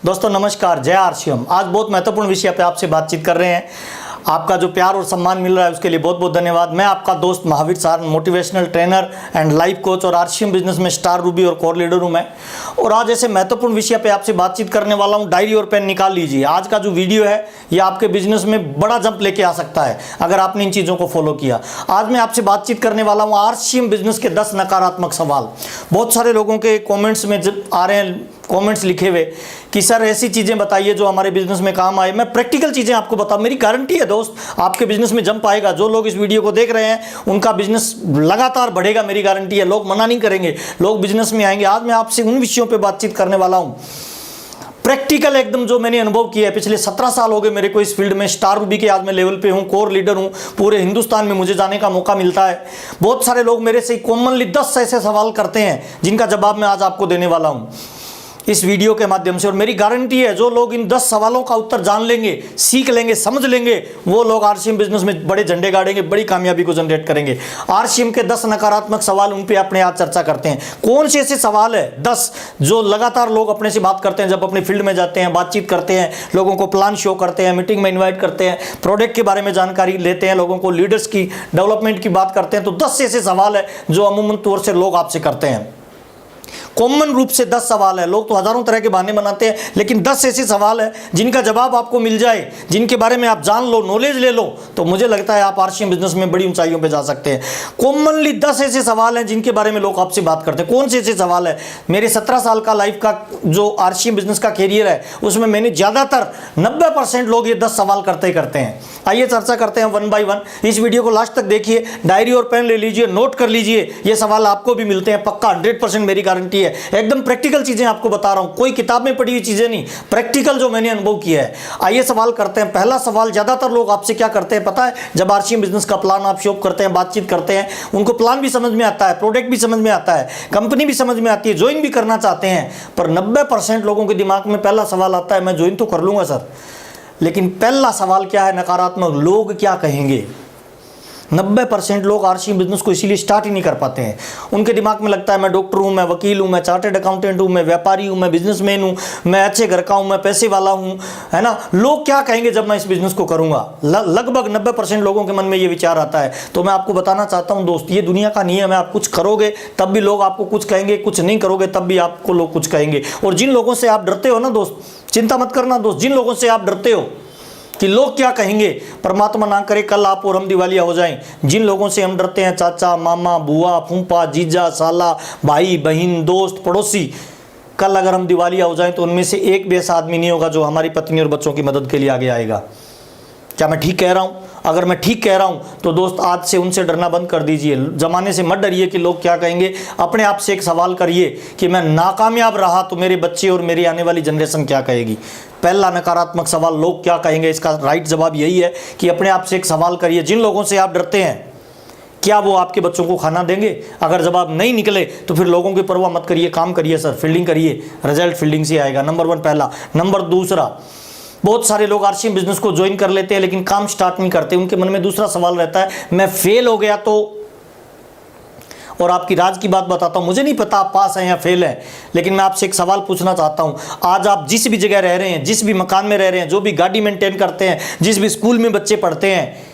दोस्तों नमस्कार, जय आरसीएम। आज बहुत महत्वपूर्ण विषय पे आपसे बातचीत कर रहे हैं। आपका जो प्यार और सम्मान मिल रहा है उसके लिए बहुत बहुत धन्यवाद। मैं आपका दोस्त महावीर सार, motivational trainer and life coach और आरसीएम बिजनेस में स्टार रूबी और कोर लीडर हूं मैं। और आज ऐसे महत्वपूर्ण विषय पे आपसे बातचीत करने वाला हूं। डायरी और पेन निकाल लीजिए। आज का जो वीडियो है ये आपके बिजनेस में बड़ा जंप लेके आ सकता है अगर आपने इन चीज़ों को फॉलो किया। आज मैं आपसे बातचीत करने वाला हूँ आरसीएम बिजनेस के 10 नकारात्मक सवाल। बहुत सारे लोगों के कॉमेंट्स में आ रहे हैं, कमेंट्स लिखे हुए कि सर ऐसी चीज़ें बताइए जो हमारे बिजनेस में काम आए। मैं प्रैक्टिकल चीज़ें आपको बताऊं, मेरी गारंटी है दोस्त, आपके बिजनेस में जंप आएगा। जो लोग इस वीडियो को देख रहे हैं उनका बिजनेस लगातार बढ़ेगा, मेरी गारंटी है। लोग मना नहीं करेंगे, लोग बिजनेस में आएंगे। आज मैं आपसे उन विषयों पर बातचीत करने वाला हूँ, प्रैक्टिकल एकदम, जो मैंने अनुभव किया है। पिछले 17 साल हो गए मेरे को इस फील्ड में। स्टार रूबी के आज मैं लेवल पे हूँ, कोर लीडर हूँ। पूरे हिंदुस्तान में मुझे जाने का मौका मिलता है। बहुत सारे लोग मेरे से कॉमनली 10 ऐसे सवाल करते हैं जिनका जवाब मैं आज आपको देने वाला हूँ इस वीडियो के माध्यम से। और मेरी गारंटी है जो लोग इन 10 सवालों का उत्तर जान लेंगे, सीख लेंगे, समझ लेंगे, वो लोग आरसीएम बिजनेस में बड़े झंडे गाड़ेंगे, बड़ी कामयाबी को जनरेट करेंगे। आरसीएम के 10 नकारात्मक सवाल, उन पे अपने आज चर्चा करते हैं। कौन से ऐसे सवाल है 10 जो लगातार लोग अपने से बात करते हैं जब अपने फील्ड में जाते हैं, बातचीत करते हैं, लोगों को प्लान शो करते हैं, मीटिंग में इन्वाइट करते हैं, प्रोडक्ट के बारे में जानकारी लेते हैं, लोगों को लीडर्स की डेवलपमेंट की बात करते हैं। तो 10 ऐसे सवाल है जो अमूमन तौर से लोग आपसे करते हैं। कॉमन रूप से 10 सवाल है। लोग तो हजारों तरह के बहाने बनाते हैं, लेकिन 10 ऐसे सवाल है जिनका जवाब आपको मिल जाए, जिनके बारे में आप जान लो, नॉलेज ले लो, तो मुझे लगता है आप आरसीएम बिजनेस में बड़ी ऊंचाइयों पे जा सकते हैं। कॉमनली 10 ऐसे सवाल हैं जिनके बारे में लोग आपसे बात करते हैं। कौन से ऐसे सवाल है? मेरे 17 साल का लाइफ का जो आरसीएम बिजनेस का कैरियर है उसमें मैंने ज़्यादातर 90% लोग ये 10 सवाल करते ही करते हैं। आइए चर्चा करते हैं वन बाय वन। इस वीडियो को लास्ट तक देखिए, डायरी और पेन ले लीजिए, नोट कर लीजिए। ये सवाल आपको भी मिलते हैं पक्का, 100% मेरी गारंटी है। एकदम प्रैक्टिकल चीजें आपको बता रहा हूं, कोई किताब में पढ़ी हुई चीजें नहीं, प्रैक्टिकल जो मैंने अनुभव किया है। आइए सवाल करते हैं। पहला सवाल, ज्यादातर लोग आपसे क्या करते हैं पता है? जब आरसीएम बिजनेस का प्लान आप शो करते हैं, बातचीत करते हैं, उनको प्लान भी समझ में आता है, प्रोडक्ट भी समझ में आता है, कंपनी भी समझ में आती है, ज्वाइन भी करना चाहते हैं, पर 90% लोगों के दिमाग में पहला सवाल आता है, मैं ज्वाइन तो कर लूंगा सर, लेकिन पहला सवाल क्या है? नकारात्मक, लोग क्या कहेंगे। 90% लोग आरसीएम बिजनेस को इसीलिए स्टार्ट ही नहीं कर पाते हैं। उनके दिमाग में लगता है मैं डॉक्टर हूं, मैं वकील हूं, मैं चार्टेड अकाउंटेंट हूं, मैं व्यापारी हूं, मैं बिजनेसमैन हूं, मैं अच्छे घर का हूं, मैं पैसे वाला हूं, है ना। लोग क्या कहेंगे जब मैं इस बिजनेस को करूंगा? लगभग 90% लोगों के मन में ये विचार आता है। तो मैं आपको बताना चाहता हूं दोस्त, ये दुनिया का नियम है। आप कुछ करोगे तब भी लोग आपको कुछ कहेंगे, कुछ नहीं करोगे तब भी आपको लोग कुछ कहेंगे। और जिन लोगों से आप डरते हो ना दोस्त, चिंता मत करना दोस्त, जिन लोगों से आप डरते हो कि लोग क्या कहेंगे, परमात्मा ना करे कल आप और हम दिवालिया हो जाएं। जिन लोगों से हम डरते हैं, चाचा, मामा, बुआ, फूफा, जीजा, साला, भाई, बहन, दोस्त, पड़ोसी, कल अगर हम दिवालिया हो जाएं तो उनमें से एक भी ऐसा आदमी नहीं होगा जो हमारी पत्नी और बच्चों की मदद के लिए आगे आएगा। क्या मैं ठीक कह रहा हूँ? अगर मैं ठीक कह रहा हूँ तो दोस्त आज से उनसे डरना बंद कर दीजिए। जमाने से मत डरिए कि लोग क्या कहेंगे। अपने आप से एक सवाल करिए कि मैं नाकामयाब रहा तो मेरे बच्चे और मेरी आने वाली जनरेशन क्या कहेगी। पहला नकारात्मक सवाल, लोग क्या कहेंगे, इसका राइट जवाब यही है कि अपने आप से एक सवाल करिए, जिन लोगों से आप डरते हैं क्या वो आपके बच्चों को खाना देंगे? अगर जवाब नहीं निकले तो फिर लोगों की परवाह मत करिए, काम करिए सर, फील्डिंग करिए, रिजल्ट फील्डिंग से आएगा। नंबर 1 पहला। नंबर दूसरा, बहुत सारे लोग आरसीएम बिजनेस को ज्वाइन कर लेते हैं लेकिन काम स्टार्ट नहीं करते। उनके मन में दूसरा सवाल रहता है, मैं फेल हो गया तो। और आपकी राज की बात बताता हूं, मुझे नहीं पता आप पास हैं या फेल हैं, लेकिन मैं आपसे एक सवाल पूछना चाहता हूं। आज आप जिस भी जगह रह रहे हैं, जिस भी मकान में रह रहे हैं, जो भी गाड़ी मेंटेन करते हैं, जिस भी स्कूल में बच्चे पढ़ते हैं,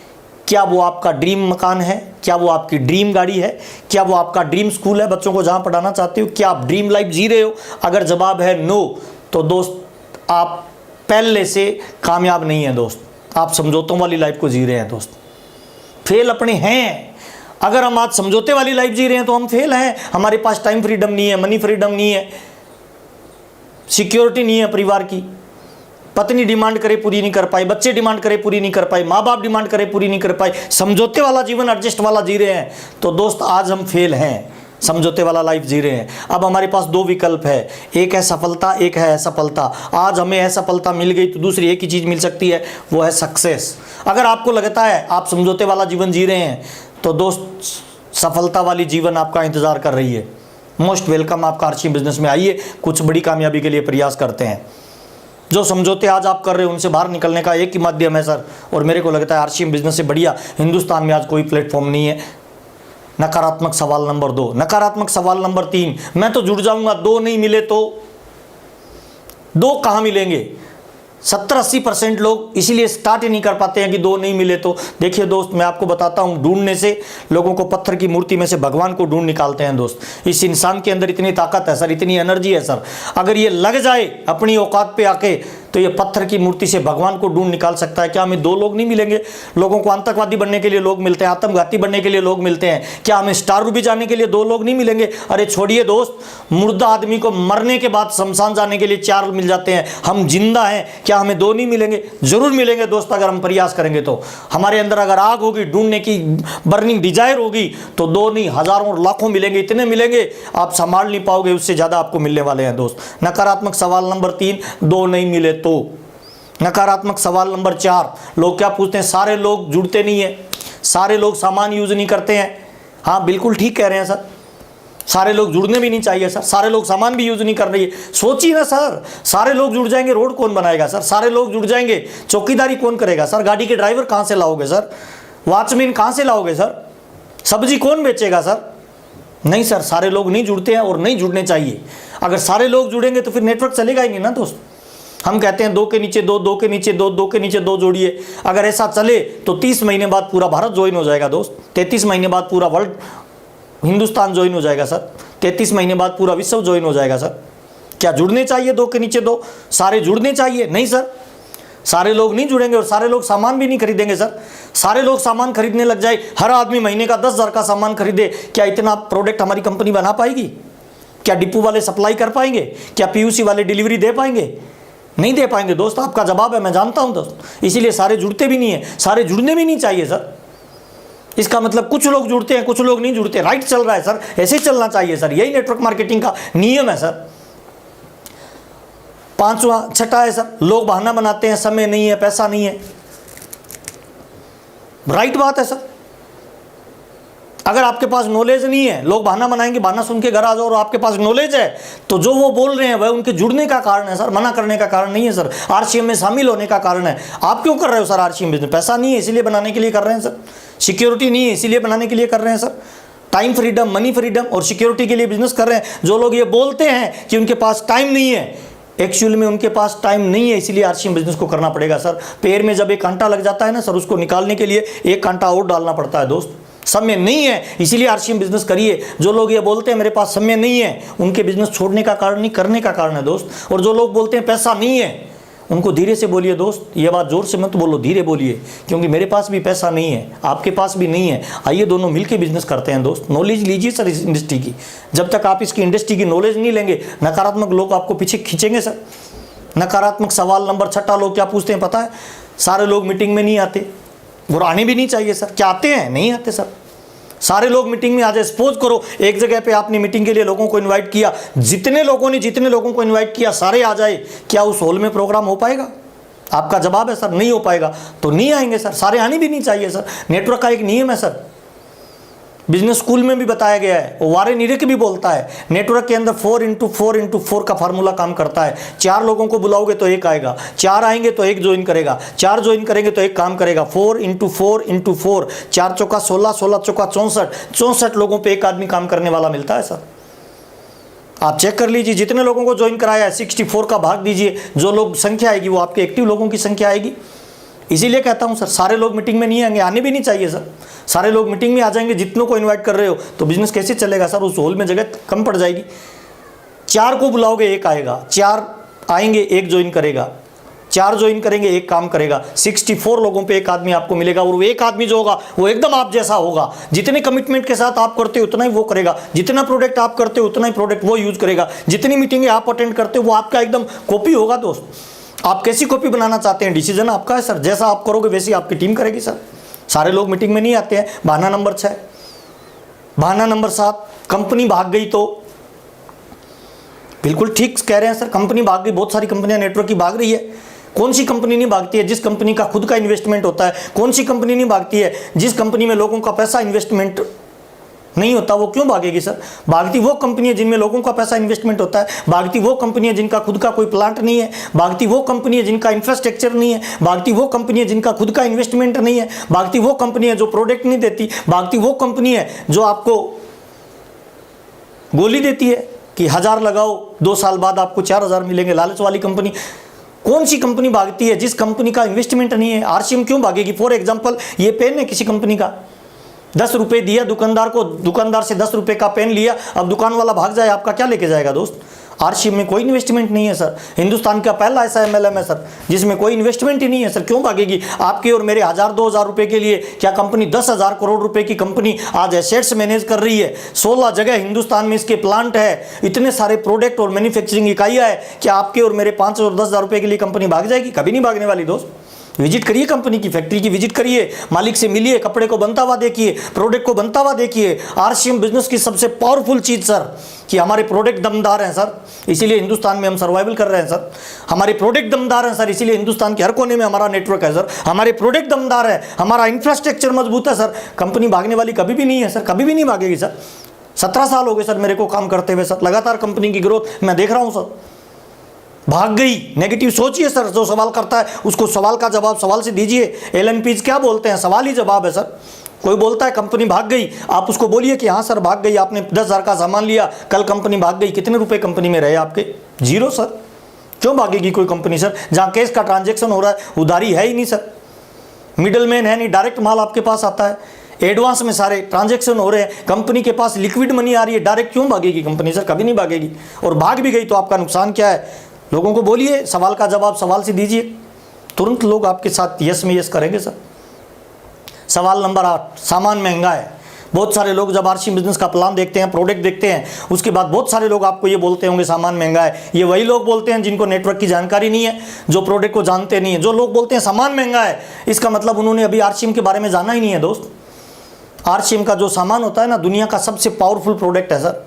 क्या वो आपका ड्रीम मकान है? क्या वो आपकी ड्रीम गाड़ी है? क्या वो आपका ड्रीम स्कूल है बच्चों को जहां पढ़ाना चाहते हो? क्या आप ड्रीम लाइफ जी रहे हो? अगर जवाब है नो, तो दोस्त आप पहले से कामयाब नहीं है दोस्त, आप समझौतों वाली लाइफ को जी रहे हैं दोस्त। फेल अपने हैं। अगर हम आज समझौते वाली लाइफ जी रहे हैं तो हम फेल हैं। हमारे पास टाइम फ्रीडम नहीं है, मनी फ्रीडम नहीं है, सिक्योरिटी नहीं है परिवार की। पत्नी डिमांड करे पूरी नहीं कर पाई, बच्चे डिमांड करे पूरी नहीं कर पाए, माँ बाप डिमांड करे पूरी नहीं कर पाए, समझौते वाला जीवन, एडजस्ट वाला जी रहे हैं। तो दोस्त आज हम फेल हैं, समझौते वाला लाइफ जी रहे हैं। अब हमारे पास 2 विकल्प है, एक है सफलता, एक है असफलता। आज हमें असफलता मिल गई तो दूसरी एक ही चीज़ मिल सकती है, वो है सक्सेस। अगर आपको लगता है आप समझौते वाला जीवन जी रहे हैं तो दोस्त सफलता वाली जीवन आपका इंतजार कर रही है। मोस्ट वेलकम, आपका आरसीएम बिजनेस में आइए, कुछ बड़ी कामयाबी के लिए प्रयास करते हैं। जो समझौते आज आप कर रहे हो उनसे बाहर निकलने का एक ही माध्यम है सर, और मेरे को लगता है आरसीएम बिजनेस से बढ़िया हिंदुस्तान में आज कोई प्लेटफॉर्म नहीं है। नकारात्मक सवाल नंबर 2। नकारात्मक सवाल नंबर 3, मैं तो जुड़ जाऊंगा, 2 नहीं मिले तो। दो कहाँ मिलेंगे? 70-80% लोग इसीलिए स्टार्ट ही नहीं कर पाते हैं कि दो नहीं मिले तो। देखिए दोस्त, मैं आपको बताता हूँ, ढूंढने से लोगों को पत्थर की मूर्ति में से भगवान को ढूंढ निकालते हैं दोस्त। इस इंसान के अंदर इतनी ताकत है सर, इतनी एनर्जी है सर, अगर ये लग जाए अपनी औकात पे आके तो ये पत्थर की मूर्ति से भगवान को ढूंढ निकाल सकता है। क्या हमें दो लोग नहीं मिलेंगे? लोगों को आतंकवादी बनने के लिए लोग मिलते हैं, आत्मघाती बनने के लिए लोग मिलते हैं। क्या हमें स्टार रूबी जाने के लिए दो लोग नहीं मिलेंगे? अरे छोड़िए दोस्त, मुर्दा आदमी को मरने के बाद शमशान जाने के लिए 4 मिल जाते हैं, हम जिंदा हैं, क्या हमें दो नहीं मिलेंगे? जरूर मिलेंगे दोस्त, अगर हम प्रयास करेंगे तो। हमारे अंदर अगर आग होगी, ढूंढने की बर्निंग डिजायर होगी, तो दो नहीं हजारों और लाखों मिलेंगे। इतने मिलेंगे आप संभाल नहीं पाओगे, उससे ज्यादा आपको मिलने वाले हैं दोस्त। नकारात्मक सवाल नंबर 3, दो नहीं मिले तो। नकारात्मक सवाल नंबर 4, लोग क्या पूछते हैं? सारे लोग जुड़ते नहीं है, सारे लोग सामान यूज नहीं करते हैं। हाँ बिल्कुल ठीक कह रहे हैं सर, सारे लोग जुड़ने भी नहीं चाहिए सर, सारे लोग सामान भी यूज नहीं कर रही है। सोचिए ना सर, सारे लोग जुड़ जाएंगे, रोड कौन बनाएगा सर? सारे लोग जुड़ जाएंगे, चौकीदारी कौन करेगा सर? गाड़ी के ड्राइवर कहाँ से लाओगे सर? वॉचमैन कहाँ से लाओगे सर? सब्जी कौन बेचेगा सर? नहीं सर, सारे लोग नहीं जुड़ते हैं और नहीं जुड़ने चाहिए। अगर सारे लोग जुड़ेंगे तो फिर नेटवर्क चलेगा ही नहीं ना दोस्त। हम कहते हैं 2 के नीचे 2, 2 के नीचे 2, 2 के नीचे 2 जोड़िए। अगर ऐसा चले तो 30 महीने बाद पूरा भारत ज्वाइन हो जाएगा दोस्त, 33 महीने बाद पूरा वर्ल्ड हिंदुस्तान ज्वाइन हो जाएगा सर, 33 महीने बाद पूरा विश्व ज्वाइन हो जाएगा सर। क्या जुड़ने चाहिए 2 के नीचे 2? सारे जुड़ने चाहिए? नहीं सर, सारे लोग नहीं जुड़ेंगे और सारे लोग सामान भी नहीं खरीदेंगे सर। सारे लोग सामान खरीदने लग जाए, हर आदमी महीने का 10,000 का सामान खरीदे, क्या इतना प्रोडक्ट हमारी कंपनी बना पाएगी? क्या डिपो वाले सप्लाई कर पाएंगे? क्या पीयूसी वाले डिलीवरी दे पाएंगे? नहीं दे पाएंगे दोस्त। आपका जवाब है मैं जानता हूं दोस्त, इसीलिए सारे जुड़ते भी नहीं है, सारे जुड़ने भी नहीं चाहिए सर। इसका मतलब कुछ लोग जुड़ते हैं, कुछ लोग नहीं जुड़ते। राइट चल रहा है सर, ऐसे ही चलना चाहिए सर, यही नेटवर्क मार्केटिंग का नियम है सर। 5वां, छठा है सर, लोग बहाना बनाते हैं, समय नहीं है, पैसा नहीं है। राइट बात है सर, अगर आपके पास नॉलेज नहीं है, लोग बहाना बनाएंगे, बहाना सुन के घर आ जाओ। और आपके पास नॉलेज है तो जो वो बोल रहे हैं वह उनके जुड़ने का कारण है सर, मना करने का कारण नहीं है सर, आरसीएम में शामिल होने का कारण है। आप क्यों कर रहे हो सर आरसीएम बिजनेस? पैसा नहीं है इसीलिए बनाने के लिए कर रहे हैं सर, सिक्योरिटी नहीं है इसीलिए बनाने के लिए कर रहे हैं sir, time freedom, money freedom और सिक्योरिटी के लिए बिजनेस कर रहे हैं। जो लोग ये बोलते हैं कि उनके पास टाइम नहीं है, एक्चुअल में उनके पास टाइम नहीं है, इसीलिए आरसीएम बिजनेस को करना पड़ेगा सर। पैर में जब एक कांटा लग जाता है ना सर, उसको निकालने के लिए एक कांटा और डालना पड़ता है दोस्त। समय नहीं है इसीलिए आरसीएम बिजनेस करिए। जो लोग ये बोलते हैं मेरे पास समय नहीं है, उनके बिजनेस छोड़ने का कारण नहीं, करने का कारण है दोस्त। और जो लोग बोलते हैं पैसा नहीं है, उनको धीरे से बोलिए दोस्त, ये बात जोर से मत बोलो, धीरे बोलिए, क्योंकि मेरे पास भी पैसा नहीं है, आपके पास भी नहीं है। आइए दोनों मिलकर बिजनेस करते हैं दोस्त। नॉलेज लीजिए सर इस इंडस्ट्री की, जब तक आप इसकी इंडस्ट्री की नॉलेज नहीं लेंगे, नकारात्मक लोग आपको पीछे खींचेंगे सर। नकारात्मक सवाल नंबर 6, लोग क्या पूछते हैं पता है? सारे लोग मीटिंग में नहीं आते, और आने भी नहीं चाहिए सर। क्या आते हैं? नहीं आते सर। सारे लोग मीटिंग में आ जाए। सपोज करो एक जगह पे आपने मीटिंग के लिए लोगों को इनवाइट किया, जितने लोगों को इनवाइट किया सारे आ जाए, क्या उस हॉल में प्रोग्राम हो पाएगा? आपका जवाब है सर नहीं हो पाएगा, तो नहीं आएंगे सर। सारे आने भी नहीं चाहिए सर। नेटवर्क का एक नियम है सर, बिजनेस स्कूल में भी बताया गया है, वारेन इरिक भी बोलता है, नेटवर्क के अंदर 4x4x4 का फार्मूला काम करता है। 4 लोगों को बुलाओगे तो 1 आएगा, 4 आएंगे तो 1 ज्वाइन करेगा, 4 ज्वाइन करेंगे तो 1 काम करेगा। 4x4x4, 4 चौका 16, 16 चौका 64, 64 लोगों पे 1 आदमी काम करने वाला मिलता है सर। आप चेक कर लीजिए, जितने लोगों को ज्वाइन कराया है 64 का भाग दीजिए, जो लोग संख्या आएगी वो आपके एक्टिव लोगों की संख्या आएगी। इसीलिए कहता हूं सर, सारे लोग मीटिंग में नहीं आएंगे, आने भी नहीं चाहिए सर। सारे लोग मीटिंग में आ जाएंगे, जितनों को इनवाइट कर रहे हो, तो बिजनेस कैसे चलेगा सर? उस हॉल में जगह कम पड़ जाएगी। 4 को बुलाओगे 1 आएगा, 4 आएंगे 1 ज्वाइन करेगा, 4 ज्वाइन करेंगे 1 काम करेगा। 64 लोगों पे 1 आदमी आपको मिलेगा, और वो 1 आदमी जो होगा वो एकदम आप जैसा होगा। जितने कमिटमेंट के साथ आप करते हो उतना ही वो करेगा, जितना प्रोडक्ट आप करते हो उतना ही प्रोडक्ट वो यूज करेगा, जितनी मीटिंगें आप अटेंड करते हो वो आपका एकदम कॉपी होगा दोस्त। आप कैसी कॉपी बनाना चाहते हैं डिसीजन आपका है सर, जैसा आप करोगे वैसी आपकी टीम करेगी सर। सारे लोग मीटिंग में नहीं आते हैं। बहाना नंबर 6। बहाना नंबर 7, कंपनी भाग गई तो। बिल्कुल ठीक कह रहे हैं सर, कंपनी भाग गई। बहुत सारी कंपनियां नेटवर्क की भाग रही है। कौन सी कंपनी नहीं भागती है? जिस कंपनी का खुद का इन्वेस्टमेंट होता है। कौन सी कंपनी नहीं भागती है? जिस कंपनी में लोगों का पैसा इन्वेस्टमेंट नहीं होता, वो क्यों भागेगी सर? भागती वो कंपनी है जिनमें लोगों का पैसा इन्वेस्टमेंट होता है, भागती वो कंपनी है जिनका खुद का कोई प्लांट नहीं है, भागती वो कंपनी है जिनका इंफ्रास्ट्रक्चर नहीं है, भागती वो कंपनी है जिनका खुद का इन्वेस्टमेंट नहीं है, भागती वो कंपनी है जो प्रोडक्ट नहीं देती, भागती वो कंपनी है जो आपको गोली देती है कि 1000 लगाओ 2 साल बाद आपको 4000 मिलेंगे। लालच वाली कंपनी, कौन सी कंपनी भागती है जिस कंपनी का इन्वेस्टमेंट नहीं है? आरसीएम क्यों भागेगी? फॉर एग्जांपल ये पेन है किसी कंपनी का, 10 रुपये दिया दुकानदार को, दुकानदार से 10 रुपये का पेन लिया, अब दुकान वाला भाग जाए, आपका क्या लेके जाएगा दोस्त? आरसीएम में कोई इन्वेस्टमेंट नहीं है सर। हिंदुस्तान का पहला ऐसा एमएलएम है सर जिसमें कोई इन्वेस्टमेंट ही नहीं है सर। क्यों भागेगी आपके और मेरे 1000-2000 रुपए के लिए? क्या कंपनी 10,000 करोड़ रुपए की कंपनी आज एसेट्स मैनेज कर रही है? 16 जगह हिंदुस्तान में इसके प्लांट है, इतने सारे प्रोडक्ट और मैन्युफैक्चरिंग इकाइयाँ है। क्या आपके और मेरे 5 और 10,000 रुपए के लिए कंपनी भाग जाएगी? कभी नहीं भागने वाली दोस्त। विजिट करिए, कंपनी की फैक्ट्री की विजिट करिए, मालिक से मिलिए, कपड़े को बनता हुआ देखिए, प्रोडक्ट को बनता हुआ देखिए। आरसीएम बिजनेस की सबसे पावरफुल चीज सर कि हमारे प्रोडक्ट दमदार हैं सर, इसीलिए हिंदुस्तान में हम सर्वाइवल कर रहे हैं सर। हमारे प्रोडक्ट दमदार हैं सर, इसीलिए हिंदुस्तान के हर कोने में हमारा नेटवर्क है सर। हमारे प्रोडक्ट दमदार है, हमारा इंफ्रास्ट्रक्चर मजबूत है सर। कंपनी भागने वाली कभी भी नहीं है सर, कभी भी नहीं भागेगी सर। 17 साल हो गए सर मेरे को काम करते हुए सर, लगातार कंपनी की ग्रोथ मैं देख रहा हूँ सर। भाग गई, नेगेटिव सोचिए सर। जो सवाल करता है उसको सवाल का जवाब सवाल से दीजिए। एलएनपीज क्या बोलते हैं? सवाल ही जवाब है सर। कोई बोलता है कंपनी भाग गई, आप उसको बोलिए कि हाँ सर भाग गई, आपने 10,000 का सामान लिया, कल कंपनी भाग गई, कितने रुपए कंपनी में रहे आपके? 0 सर। क्यों भागेगी कोई कंपनी सर? जहाँ कैश का ट्रांजेक्शन हो रहा है, उधारी है ही नहीं सर, मिडल मैन है नहीं, डायरेक्ट माल आपके पास आता है, एडवांस में सारे ट्रांजेक्शन हो रहे हैं, कंपनी के पास लिक्विड मनी आ रही है, डायरेक्ट क्यों भागेगी कंपनी सर? कभी नहीं भागेगी। और भाग भी गई तो आपका नुकसान क्या है? लोगों को बोलिए, सवाल का जवाब सवाल से दीजिए, तुरंत लोग आपके साथ यस में यस करेंगे सर। सवाल नंबर 8, सामान महंगा है। बहुत सारे लोग जब आरसीएम बिजनेस का प्लान देखते हैं, प्रोडक्ट देखते हैं, उसके बाद बहुत सारे लोग आपको ये बोलते होंगे सामान महंगा है। ये वही लोग बोलते हैं जिनको नेटवर्क की जानकारी नहीं है, जो प्रोडक्ट को जानते नहीं है। जो लोग बोलते हैं सामान महंगा है, इसका मतलब उन्होंने अभी आरसीएम के बारे में जाना ही नहीं है दोस्त। आरसीएम का जो सामान होता है ना, दुनिया का सबसे पावरफुल प्रोडक्ट है सर।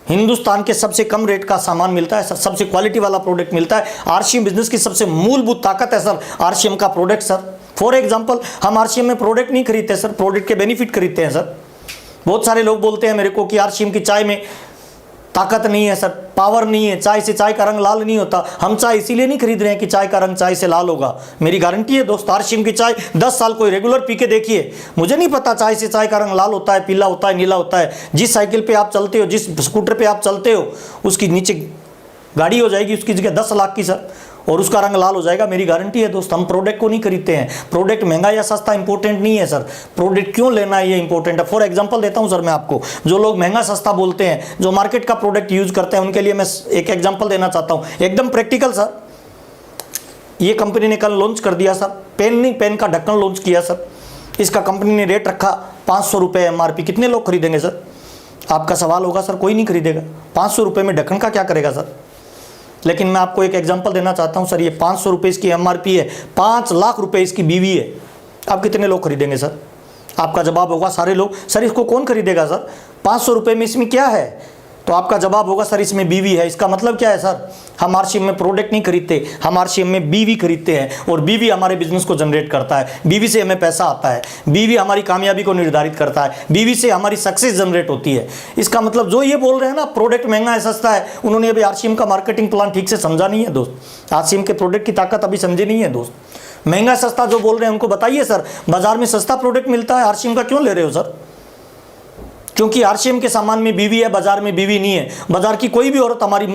हिंदुस्तान के सबसे कम रेट का सामान मिलता है सर, सबसे क्वालिटी वाला प्रोडक्ट मिलता है। आरसीएम बिजनेस की सबसे मूलभूत ताकत है सर आरसीएम का प्रोडक्ट सर। फॉर एग्जांपल, हम आरसीएम में प्रोडक्ट नहीं खरीदते सर, प्रोडक्ट के बेनिफिट खरीदते हैं सर। बहुत सारे लोग बोलते हैं मेरे को कि आरसीएम की चाय में ताकत नहीं है सर, पावर नहीं है, चाय से चाय का रंग लाल नहीं होता। हम चाय इसीलिए नहीं खरीद रहे हैं कि चाय का रंग चाय से लाल होगा। मेरी गारंटी है दोस्त, आरसीएम की चाय 10 साल कोई रेगुलर पी के देखिए, मुझे नहीं पता चाय से चाय का रंग लाल होता है, पीला होता है, नीला होता है। जिस साइकिल पे आप चलते हो, जिस स्कूटर पे आप चलते हो, उसकी नीचे गाड़ी हो जाएगी उसकी जगह 10 लाख की सर, और उसका रंग लाल हो जाएगा। मेरी गारंटी है दोस्त। हम प्रोडक्ट को नहीं खरीदते हैं। प्रोडक्ट महंगा या सस्ता इंपॉर्टेंट नहीं है सर, प्रोडक्ट क्यों लेना है ये इंपॉर्टेंट है। फॉर एग्जांपल देता हूं सर मैं आपको, जो लोग महंगा सस्ता बोलते हैं, जो मार्केट का प्रोडक्ट यूज करते हैं, उनके लिए मैं एक एग्जांपल देना चाहता हूं, एकदम प्रैक्टिकल सर। ये कंपनी ने कल लॉन्च कर दिया सर, पेन नहीं, पेन का ढक्कन लॉन्च किया सर। इसका कंपनी ने रेट रखा 500 रुपये एमआरपी। कितने लोग खरीदेंगे सर? आपका सवाल होगा सर, कोई नहीं खरीदेगा। 500 रुपये में ढक्कन का क्या करेगा सर? लेकिन मैं आपको एक एग्जांपल देना चाहता हूं सर, ये 500 रुपये इसकी एमआरपी है, 5 लाख रुपए इसकी बीवी है। आप कितने लोग खरीदेंगे सर? आपका जवाब होगा सारे लोग। सर इसको कौन खरीदेगा सर? 500 रुपये में इसमें क्या है? तो आपका जवाब होगा सर इसमें बीवी है। इसका मतलब क्या है सर? हम आरसीएम में प्रोडक्ट नहीं खरीदते, हम आरसीएम में बीवी खरीदते हैं, और बीवी हमारे बिजनेस को जनरेट करता है, बीवी से हमें पैसा आता है, बीवी हमारी कामयाबी को निर्धारित करता है, बीवी से हमारी सक्सेस जनरेट होती है। इसका मतलब जो ये बोल रहे हैं ना प्रोडक्ट महंगा है सस्ता है, उन्होंने अभी आरसीएम का मार्केटिंग प्लान ठीक से समझा नहीं है दोस्त। आरसीएम के प्रोडक्ट की ताकत अभी समझे नहीं है दोस्त। महंगा सस्ता जो बोल रहे हैं उनको बताइए सर, बाजार में सस्ता प्रोडक्ट मिलता है, आरसीएम का क्यों ले रहे हो सर? क्योंकि आरसीएम के सामान में बीवी है, बाजार में बीवी नहीं है। बाजार की कोई भी औरत हमारी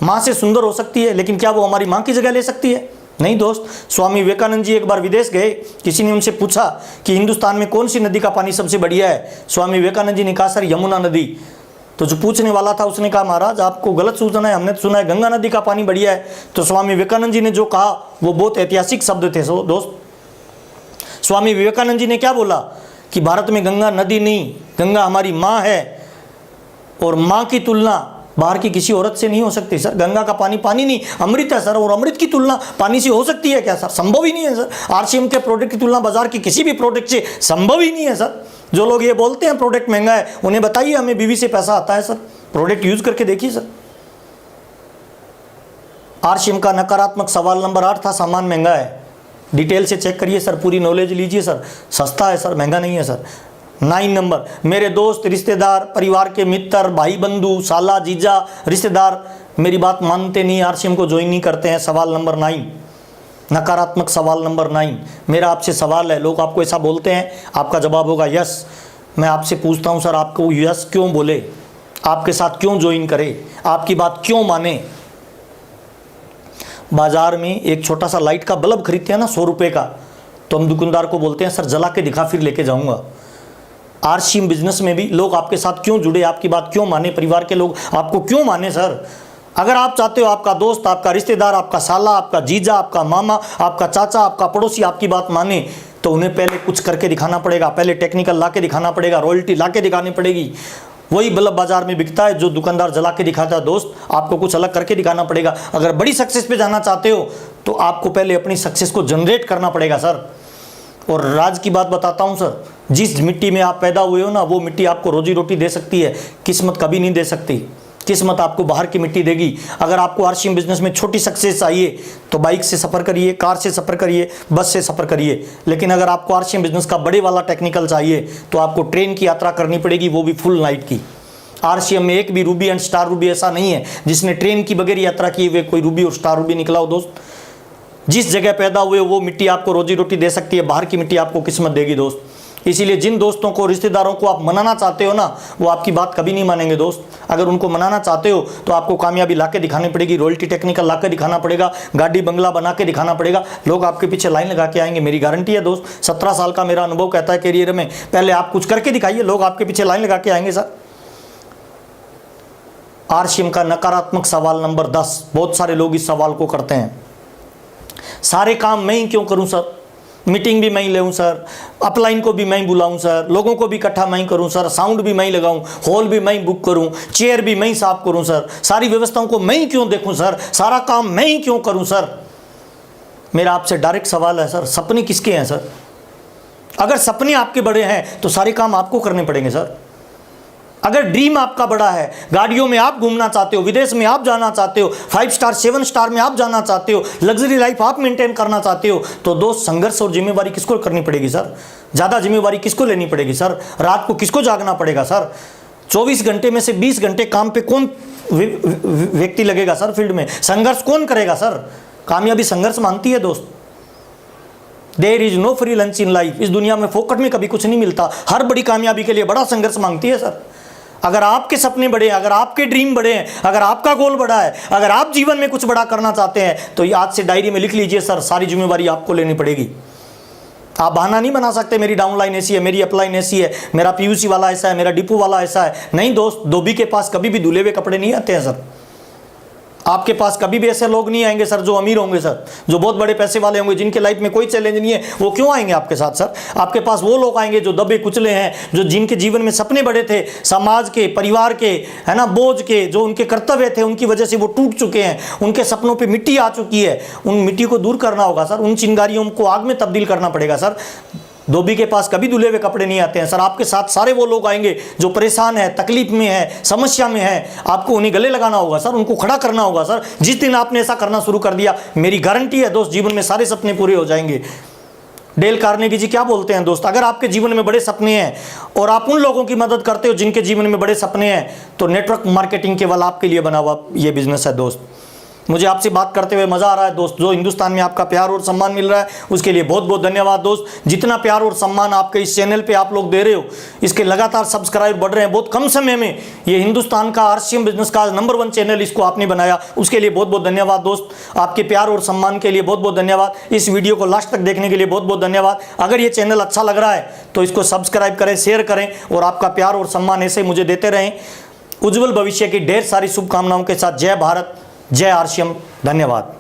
माँ से सुंदर हो सकती है, लेकिन क्या वो हमारी माँ की जगह ले सकती है? नहीं दोस्त। स्वामी विवेकानंद जी एक बार विदेश गए, किसी ने उनसे पूछा कि हिंदुस्तान में कौन सी नदी का पानी सबसे बढ़िया है? स्वामी विवेकानंद जी ने कहा सर यमुना नदी। तो जो पूछने वाला था उसने कहा महाराज आपको गलत सूचना है, हमने तो सुना है गंगा नदी का पानी बढ़िया है। तो स्वामी विवेकानंद जी ने जो कहा वो बहुत ऐतिहासिक शब्द थे दोस्त। स्वामी विवेकानंद जी ने क्या बोला कि भारत में गंगा नदी नहीं, गंगा हमारी माँ है, और माँ की तुलना बाहर की किसी औरत से नहीं हो सकती सर। गंगा का पानी पानी नहीं, अमृत है सर, और अमृत की तुलना पानी से हो सकती है क्या सर? संभव ही नहीं है सर। आरसीएम के प्रोडक्ट की तुलना बाजार की किसी भी प्रोडक्ट से संभव ही नहीं है सर। जो लोग ये बोलते हैं प्रोडक्ट महंगा है, उन्हें बताइए हमें बीवी से पैसा आता है सर, प्रोडक्ट यूज करके देखिए सर। आरसीएम का नकारात्मक सवाल नंबर 8 था, सामान महंगा है। डिटेल से चेक करिए सर, पूरी नॉलेज लीजिए सर, सस्ता है सर, महंगा नहीं है सर। 9 नंबर, मेरे दोस्त, रिश्तेदार, परिवार के मित्र, भाई बंधु, साला, जीजा, रिश्तेदार मेरी बात मानते नहीं, आरसीएम को ज्वाइन नहीं करते हैं। सवाल नंबर 9, नकारात्मक सवाल नंबर 9। मेरा आपसे सवाल है, लोग आपको ऐसा बोलते हैं, आपका जवाब होगा यस। मैं आपसे पूछता हूं सर, आपको यस क्यों बोले? आपके साथ क्यों ज्वाइन करे, आपकी बात क्यों माने। बाजार में एक छोटा सा लाइट का बल्ब खरीदते हैं ना 100 रुपये का, तो हम दुकानदार को बोलते हैं सर जला के दिखा फिर लेके जाऊंगा। आरसीएम बिजनेस में भी लोग आपके साथ क्यों जुड़े, आपकी बात क्यों माने, परिवार के लोग आपको क्यों माने सर। अगर आप चाहते हो आपका दोस्त, आपका रिश्तेदार, आपका साला, आपका जीजा, आपका मामा, आपका चाचा, आपका पड़ोसी आपकी बात माने, तो उन्हें पहले कुछ करके दिखाना पड़ेगा, पहले टेक्निकल ला के दिखाना पड़ेगा, रॉयल्टी ला के दिखानी पड़ेगी। वही बल्ब बाजार में बिकता है जो दुकानदार जला के दिखाता है दोस्त, आपको कुछ अलग करके दिखाना पड़ेगा। अगर बड़ी सक्सेस पे जाना चाहते हो तो आपको पहले अपनी सक्सेस को जनरेट करना पड़ेगा सर। और राज की बात बताता हूं सर, जिस मिट्टी में आप पैदा हुए हो ना, वो मिट्टी आपको रोजी रोटी दे सकती है, किस्मत कभी नहीं दे सकती। किस्मत आपको बाहर की मिट्टी देगी। अगर आपको आरसीएम बिजनेस में छोटी सक्सेस चाहिए तो बाइक से सफ़र करिए, कार से सफ़र करिए, बस से सफ़र करिए। लेकिन अगर आपको आरसीएम बिजनेस का बड़े वाला टेक्निकल चाहिए तो आपको ट्रेन की यात्रा करनी पड़ेगी, वो भी फुल नाइट की। आरसीएम में एक भी रूबी एंड स्टार रूबी ऐसा नहीं है जिसने ट्रेन की बगैर यात्रा की हुए कोई रूबी और स्टार रूबी निकला हो दोस्त। जिस जगह पैदा हुए वो मिट्टी आपको रोजी रोटी दे सकती है, बाहर की मिट्टी आपको किस्मत देगी दोस्त। इसीलिए जिन दोस्तों को, रिश्तेदारों को आप मनाना चाहते हो ना, वो आपकी बात कभी नहीं मानेंगे दोस्त। अगर उनको मनाना चाहते हो तो आपको कामयाबी ला के दिखानी पड़ेगी, रॉयल्टी टेक्निकल ला के दिखाना पड़ेगा, गाड़ी बंगला बना के दिखाना पड़ेगा। लोग आपके पीछे लाइन लगा के आएंगे, मेरी गारंटी है दोस्त। 17 साल का मेरा अनुभव कहता है कैरियर में, पहले आप कुछ करके दिखाइए, लोग आपके पीछे लाइन लगा के आएंगे सर। आरसीएम का नकारात्मक सवाल नंबर 10, बहुत सारे लोग इस सवाल को करते हैं, सारे काम मैं ही क्यों करूं सर, मीटिंग भी मैं ही लेऊं सर, अपलाइन को भी मैं ही बुलाऊं सर, लोगों को भी इकट्ठा मैं ही करूं सर, साउंड भी मैं ही लगाऊं, हॉल भी मैं ही बुक करूं, चेयर भी मैं ही साफ करूं सर, सारी व्यवस्थाओं को मैं ही क्यों देखूं सर, सारा काम मैं ही क्यों करूं सर। मेरा आपसे डायरेक्ट सवाल है सर, सपने किसके हैं सर? अगर सपने आपके बड़े हैं तो सारे काम आपको करने पड़ेंगे सर। अगर ड्रीम आपका बड़ा है, गाड़ियों में आप घूमना चाहते हो, विदेश में आप जाना चाहते हो, 5 स्टार 7 स्टार में आप जाना चाहते हो, लग्जरी लाइफ आप मेंटेन करना चाहते हो, तो दोस्त संघर्ष और जिम्मेवारी किसको करनी पड़ेगी सर? ज़्यादा जिम्मेवारी किसको लेनी पड़ेगी सर? रात को किसको जागना पड़ेगा सर? 24 घंटे में से 20 घंटे काम पे कौन व्यक्ति लगेगा सर? फील्ड में संघर्ष कौन करेगा सर? कामयाबी संघर्ष मांगती है दोस्त। There is no free lunch in life. इस दुनिया में फोकट में कभी कुछ नहीं मिलता। हर बड़ी कामयाबी के लिए बड़ा संघर्ष मांगती है सर। अगर आपके सपने बड़े हैं, अगर आपके ड्रीम बड़े हैं, अगर आपका गोल बड़ा है, अगर आप जीवन में कुछ बड़ा करना चाहते हैं तो आज से डायरी में लिख लीजिए सर, सारी जिम्मेवारी आपको लेनी पड़ेगी। आप बहाना नहीं बना सकते मेरी डाउनलाइन ऐसी है, मेरी अपलाइन ऐसी है, मेरा पीयूसी वाला ऐसा है, मेरा डिपो वाला ऐसा है। नहीं दोस्त, धोबी के पास कभी भी धुले हुए कपड़े नहीं आते हैं सर। आपके पास कभी भी ऐसे लोग नहीं आएंगे सर जो अमीर होंगे सर, जो बहुत बड़े पैसे वाले होंगे, जिनके लाइफ में कोई चैलेंज नहीं है, वो क्यों आएंगे आपके साथ सर? आपके पास वो लोग आएंगे जो दबे कुचले हैं, जो जिनके जीवन में सपने बड़े थे, समाज के, परिवार के, है ना, बोझ के, जो उनके कर्तव्य थे उनकी वजह से वो टूट चुके हैं, उनके सपनों पर मिट्टी आ चुकी है। उन मिट्टी को दूर करना होगा सर, उन चिंगारियों को आग में तब्दील करना पड़ेगा सर। धोबी के पास कभी धुले हुए कपड़े नहीं आते हैं सर। आपके साथ सारे वो लोग आएंगे जो परेशान है, तकलीफ में है, समस्या में है। आपको उन्हें गले लगाना होगा सर, उनको खड़ा करना होगा सर। जिस दिन आपने ऐसा करना शुरू कर दिया, मेरी गारंटी है दोस्त, जीवन में सारे सपने पूरे हो जाएंगे। डेल कार्नेगी जी क्या बोलते हैं दोस्त, अगर आपके जीवन में बड़े सपने हैं और आप उन लोगों की मदद करते हो जिनके जीवन में बड़े सपने हैं, तो नेटवर्क मार्केटिंग केवल आपके लिए बना हुआ ये बिजनेस है दोस्त। मुझे आपसे बात करते हुए मज़ा आ रहा है दोस्त। जो हिंदुस्तान में आपका प्यार और सम्मान मिल रहा है उसके लिए बहुत बहुत धन्यवाद दोस्त। जितना प्यार और सम्मान आपके इस चैनल पे आप लोग दे रहे हो, इसके लगातार सब्सक्राइब बढ़ रहे हैं। बहुत कम समय में ये हिंदुस्तान का आरसीएम बिजनेस का नंबर 1 चैनल इसको आपने बनाया, उसके लिए बहुत बहुत धन्यवाद दोस्त। आपके प्यार और सम्मान के लिए बहुत बहुत धन्यवाद। इस वीडियो को लास्ट तक देखने के लिए बहुत बहुत धन्यवाद। अगर ये चैनल अच्छा लग रहा है तो इसको सब्सक्राइब करें, शेयर करें और आपका प्यार और सम्मान ऐसे मुझे देते रहें। उज्जवल भविष्य की ढेर सारी शुभकामनाओं के साथ जय भारत, जय आरसीएम। धन्यवाद।